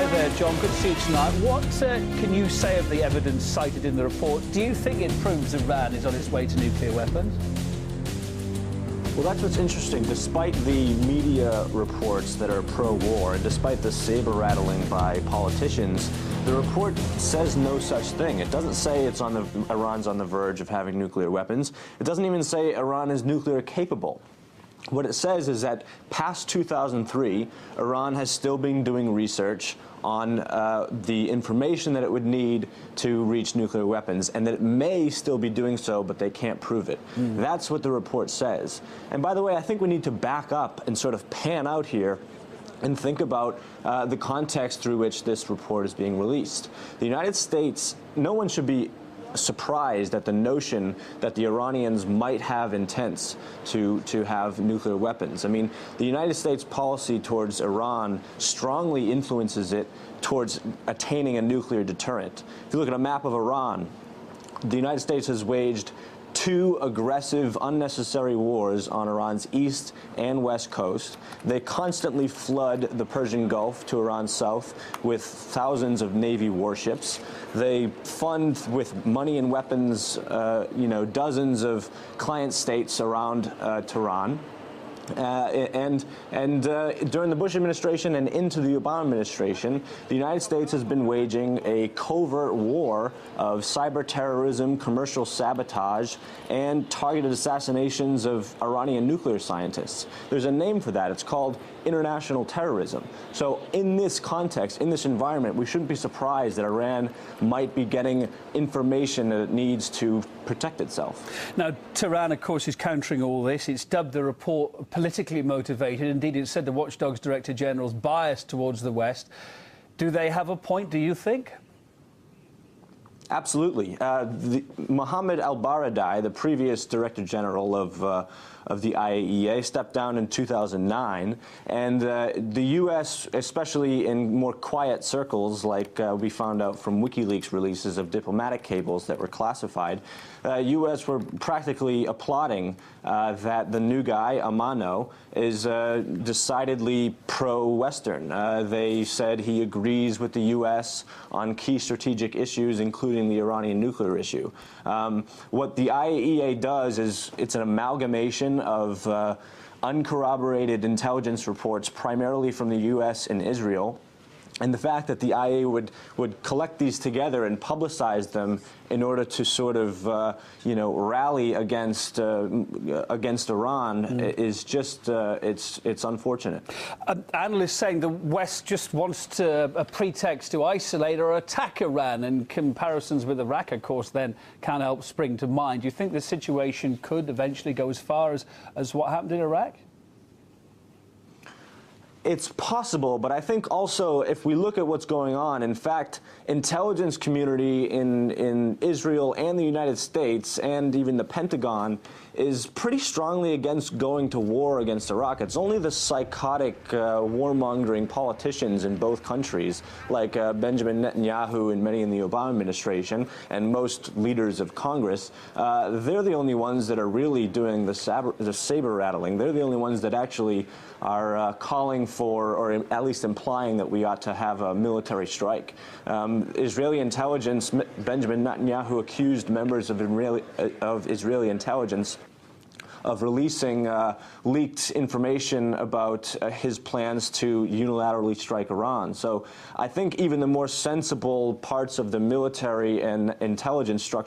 Hi there, John. Good to see you tonight. What can you say of the evidence cited in the report? Do you think it proves Iran is on its way to nuclear weapons? Well, that's what's interesting. Despite the media reports that are pro-war, and despite the saber-rattling by politicians, the report says no such thing. It doesn't say Iran's on the verge of having nuclear weapons. It doesn't even say Iran is nuclear capable. What it says is that past 2003, Iran has still been doing research on the information that it would need to reach nuclear weapons, and that it may still be doing so, but they can't prove it. That's what the report says. And by the way, I think we need to back up and sort of pan out here and think about the context through which this report is being released. The United States, no one should be surprised at the notion that the Iranians might have intents to have nuclear weapons. I mean, the United States policy towards Iran strongly influences it towards attaining a nuclear deterrent. If you look at a map of Iran, the United States has waged two aggressive, unnecessary wars on Iran's east and west coast. They constantly flood the Persian Gulf to Iran's south with thousands of Navy warships. They fund with money and weapons, dozens of client states around Tehran. And during the Bush administration and into the Obama administration, the United States has been waging a covert war of cyber terrorism, commercial sabotage, and targeted assassinations of Iranian nuclear scientists. There's a name for that. It's called international terrorism. So in this context, in this environment, we shouldn't be surprised that Iran might be getting information that it needs to protect itself. Now, Tehran, of course, is countering all this. It's dubbed the report politically motivated. Indeed, it said the Watchdog's Director General's biased towards the West. Do they have a point, do you think? Absolutely. Mohammed al-Baradei, the previous Director General of the IAEA, stepped down in 2009, and the U.S., especially in more quiet circles, like we found out from WikiLeaks releases of diplomatic cables that were classified, U.S. were practically applauding that the new guy, Amano, is decidedly pro-Western. They said he agrees with the U.S. on key strategic issues, including the Iranian nuclear issue. What the IAEA does is it's an amalgamation of uncorroborated intelligence reports, primarily from the U.S. and Israel. And the fact that the IAEA would collect these together and publicize them in order to sort of, rally against Iran is just, it's unfortunate. Analysts saying the West just wants a pretext to isolate or attack Iran, and comparisons with Iraq, of course, then can help spring to mind. Do you think the situation could eventually go as far as what happened in Iraq? It's possible, but I think also if we look at what's going on, in fact, intelligence community in Israel and the United States and even the Pentagon is pretty strongly against going to war against Iraq. It's only the psychotic, warmongering politicians in both countries, like Benjamin Netanyahu and many in the Obama administration, and most leaders of Congress. They're the only ones that are really doing the saber rattling. They're the only ones that actually are calling for, or at least implying that we ought to have a military strike. Israeli intelligence, Benjamin Netanyahu accused members of Israeli intelligence of releasing leaked information about his plans to unilaterally strike Iran. So I think even the more sensible parts of the military and intelligence structure